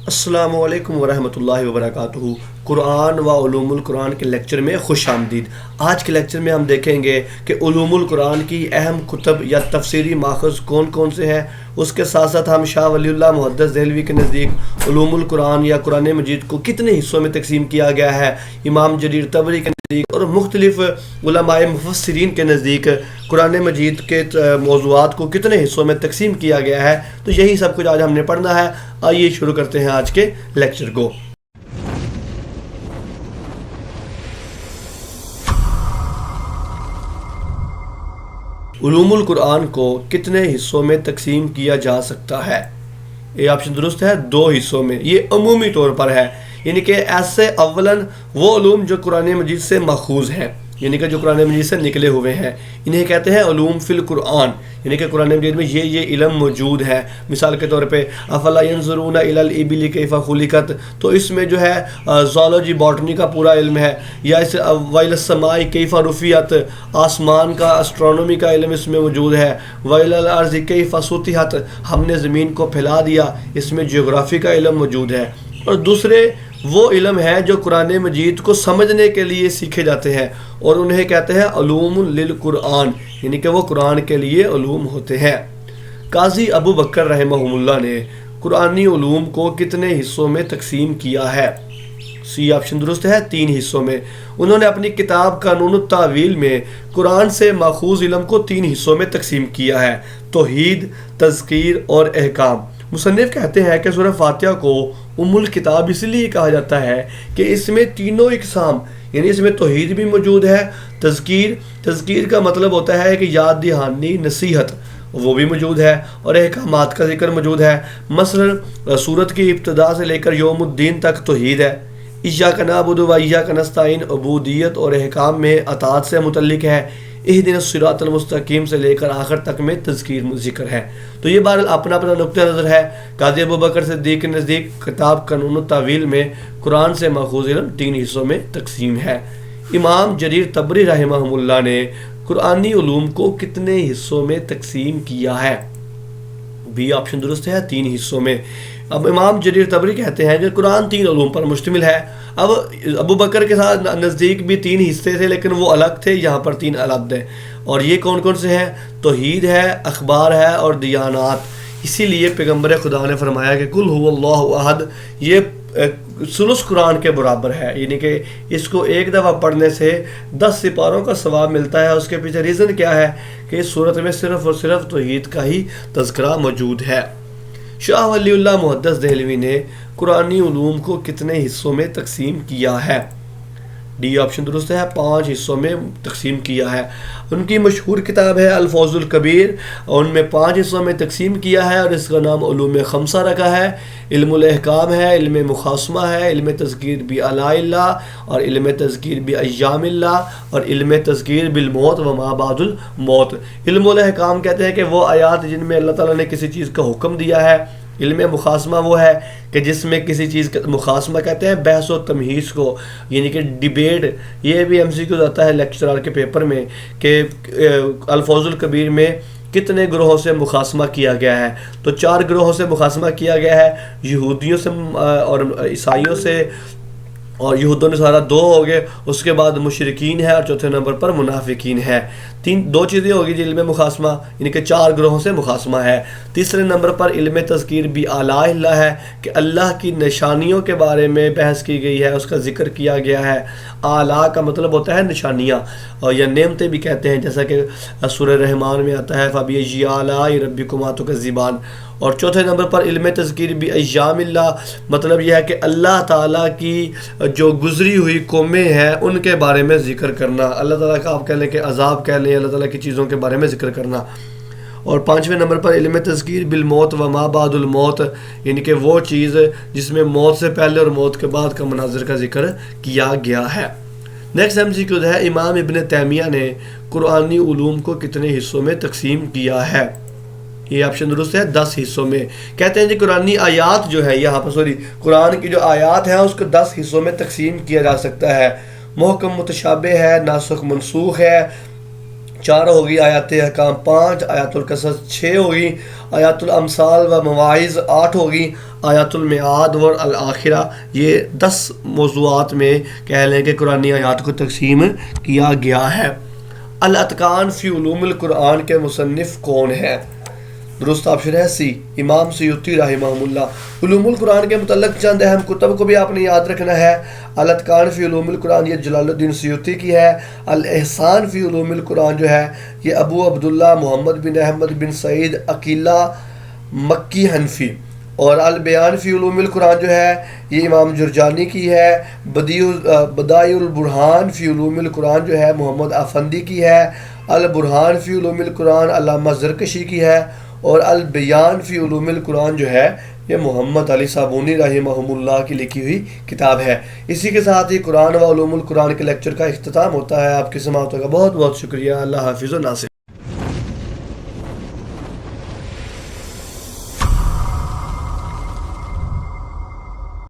السلام علیکم ورحمۃ اللہ وبرکاتہ۔ قرآن و علوم القرآن کے لیکچر میں خوش آمدید۔ آج کے لیکچر میں ہم دیکھیں گے کہ علوم القرآن کی اہم کتب یا تفسیری ماخذ کون کون سے ہیں۔ اس کے ساتھ ساتھ ہم شاہ ولی اللہ محدث دہلوی کے نزدیک علوم القرآن یا قرآن مجید کو کتنے حصوں میں تقسیم کیا گیا ہے، امام جریر طبری کے نزدیک اور مختلف علماء مفسرین کے نزدیک قرآن مجید کے موضوعات کو کتنے حصوں میں تقسیم کیا گیا ہے، تو یہی سب کچھ آج ہم نے پڑھنا ہے۔ آئیے شروع کرتے ہیں آج کے لیکچر کو۔ علوم القرآن کو کتنے حصوں میں تقسیم کیا جا سکتا ہے؟ یہ آپشن درست ہے، 2 حصوں میں۔ یہ عمومی طور پر ہے، یعنی کہ ایسے اولاً وہ علوم جو قرآن مجید سے ماخوذ ہیں، یعنی کہ جو قرآن مجید سے نکلے ہوئے ہیں، انہیں کہتے ہیں علوم فی القرآن، یعنی کہ قرآن مجید میں یہ علم موجود ہے۔ مثال کے طور پہ افلا ینظرون الی الابل کیف خلقت، تو اس میں جو ہے زولوجی باٹنی کا پورا علم ہے، یا اس ویل السماء کیف رفعت، آسمان کا اسٹرانومی کا علم اس میں موجود ہے۔ ویل الارض کیف سطحت، ہم نے زمین کو پھیلا دیا، اس میں جغرافی کا علم موجود ہے۔ اور دوسرے وہ علم ہے جو قرآن مجید کو سمجھنے کے لیے سیکھے جاتے ہیں، اور انہیں کہتے ہیں علوم للقرآن، یعنی کہ وہ قرآن کے لیے علوم ہوتے ہیں۔ قاضی ابو بکر رحمہ اللہ نے قرآنی علوم کو کتنے حصوں میں تقسیم کیا ہے؟ سی آپشن درست ہے، 3 حصوں میں۔ انہوں نے اپنی کتاب قانون التاویل میں قرآن سے ماخوذ علم کو 3 حصوں میں تقسیم کیا ہے: توحید، تذکیر اور احکام۔ مصنف کہتے ہیں کہ سورہ فاتحہ کو ام الکتاب اس لیے کہا جاتا ہے کہ اس میں تینوں اقسام، یعنی اس میں توحید بھی موجود ہے، تذکیر کا مطلب ہوتا ہے کہ یاد دہانی، نصیحت، وہ بھی موجود ہے، اور احکامات کا ذکر موجود ہے۔ مثلا سورت کی ابتدا سے لے کر یوم الدین تک توحید ہے، ایاک نعبد و ایاک نستعین عبودیت اور احکام میں اطاعت سے متعلق ہے، اہدنا الصراط المستقیم سے لے کر آخر تک میں تذکیر ذکر ہے۔ تو یہ بہرحال اپنا نقطہ نظر ہے۔ قاضی ابوبکر صدیق کے نزدیک کتاب قانون التاویل میں قرآن سے ماخوذ علم 3 حصوں میں تقسیم ہے۔ امام جریر طبری رحمہ اللہ نے قرآنی علوم کو کتنے حصوں میں تقسیم کیا ہے؟ بی آپشن درست ہے، 3 حصوں میں۔ اب امام جریر طبری کہتے ہیں کہ قرآن 3 علوم پر مشتمل ہے۔ اب ابو بکر کے ساتھ نزدیک بھی 3 حصے تھے، لیکن وہ الگ تھے، یہاں پر 3 الگ ہیں۔ اور یہ کون کون سے ہیں؟ توحید ہے، اخبار ہے اور دیانات۔ اسی لیے پیغمبر خدا نے فرمایا کہ قل هو اللہ احد، یہ ثلث قرآن کے برابر ہے، یعنی کہ اس کو ایک دفعہ پڑھنے سے 10 سپاروں کا ثواب ملتا ہے۔ اس کے پیچھے ریزن کیا ہے کہ اس صورت میں صرف اور صرف توحید کا ہی تذکرہ موجود ہے۔ شاہ ولی اللہ محدث دہلوی نے قرآنی علوم کو کتنے حصوں میں تقسیم کیا ہے؟ ڈی آپشن درست ہے، 5 حصوں میں تقسیم کیا ہے۔ ان کی مشہور کتاب ہے الفوز الکبیر، اور ان میں 5 حصوں میں تقسیم کیا ہے، اور اس کا نام علوم خمسہ رکھا ہے۔ علم الاحکام ہے، علم مخاصمہ ہے، علم تذکیر بآلاء اللہ، اور علم تذکیر بایام اللہ، اور علم تذکیر بالموت و ما بعد الموت۔ علم الاحکام کہتے ہیں کہ وہ آیات جن میں اللہ تعالیٰ نے کسی چیز کا حکم دیا ہے۔ علم مخاصمہ وہ ہے کہ جس میں کسی چیز کا مخاصمہ کہتے ہیں بحث و تمہیز کو، یعنی کہ ڈیبیٹ۔ یہ بھی MCQ آتا ہے لیکچرار کے پیپر میں کہ الفوز الکبیر میں کتنے گروہوں سے مخاصمہ کیا گیا ہے؟ تو 4 گروہوں سے مخاصمہ کیا گیا ہے، یہودیوں سے اور عیسائیوں سے، اور یہود و نصارہ 2 ہو گئے، اس کے بعد مشرکین ہے، اور چوتھے نمبر پر منافقین ہے۔ 2 چیزیں ہوگی جی علم مخاصمہ، یعنی کہ 4 گروہوں سے مخاصمہ ہے۔ تیسرے نمبر پر علم تذکیر بآلاء اللہ ہے کہ اللہ کی نشانیوں کے بارے میں بحث کی گئی ہے، اس کا ذکر کیا گیا ہے۔ آلاء کا مطلب ہوتا ہے نشانیاں، اور یا نعمتیں بھی کہتے ہیں، جیسا کہ سورہ رحمان میں آتا ہے فَبِأَيِّ آلَاءِ رَبِّكُمَا تُكَذِّبَانِ۔ اور چوتھے نمبر پر علم تذکیر بایام اللہ، مطلب یہ ہے کہ اللہ تعالیٰ کی جو گزری ہوئی قومیں ہیں ان کے بارے میں ذکر کرنا، اللہ تعالیٰ کا آپ کہہ لیں کہ عذاب کہہ لیں، اللہ تعالیٰ کی چیزوں کے بارے میں ذکر کرنا۔ اور 5ویں نمبر پر علم تذکیر بالموت و ما بعد الموت، یعنی کہ وہ چیز جس میں موت سے پہلے اور موت کے بعد کا مناظر کا ذکر کیا گیا ہے۔ نیکسٹ MCQ ہے امام ابن تیمیہ نے قرآنی علوم کو کتنے حصوں میں تقسیم کیا ہے؟ یہ آپشن درست ہے، 10 حصوں میں۔ کہتے ہیں جی قرآنی آیات جو ہے، یہاں پر قرآن کی جو آیات ہیں اس کو 10 حصوں میں تقسیم کیا جا سکتا ہے۔ محکم متشابہ ہے، ناسخ منسوخ ہے، 4 ہوگی، آیات احکام 5، آیات القصص 6 ہوگی، آیات الامثال و مواعظ 8 ہوگی، آیات المیعاد اور الآخرہ یہ 10 موضوعات میں کہہ لیں کہ قرآنی آیات کو تقسیم کیا گیا ہے۔ الاتقان فی علوم القرآن کے مصنف کون ہیں؟ درست آپشن ہے سی، امام سیوطی رحمہ اللہ۔ علوم القرآن کے متعلق چند اہم کتب کو بھی آپ نے یاد رکھنا ہے۔ الاتقان فی علوم القرآن یہ جلال الدین سیوطی کی ہے۔ الاحسان فی علوم القرآن جو ہے یہ ابو عبداللہ محمد بن احمد بن سعید عقیلہ مکی حنفی۔ اور البیان فی علوم القرآن جو ہے یہ امام جرجانی کی ہے۔ بدائع البرہان فی علوم القرآن جو ہے محمد افندی کی ہے۔ البرہان فی علوم القرآن علامہ زرکشی کی ہے۔ اور البیان فی علوم القرآن جو ہے یہ محمد علی صابونی رحمہ اللہ کی لکھی ہوئی کتاب ہے۔ اسی کے ساتھ ہی قرآن و علوم القرآن کے لیکچر کا اختتام ہوتا ہے۔ آپ کی سماعتوں کا بہت بہت شکریہ۔ اللہ حافظ و ناصر۔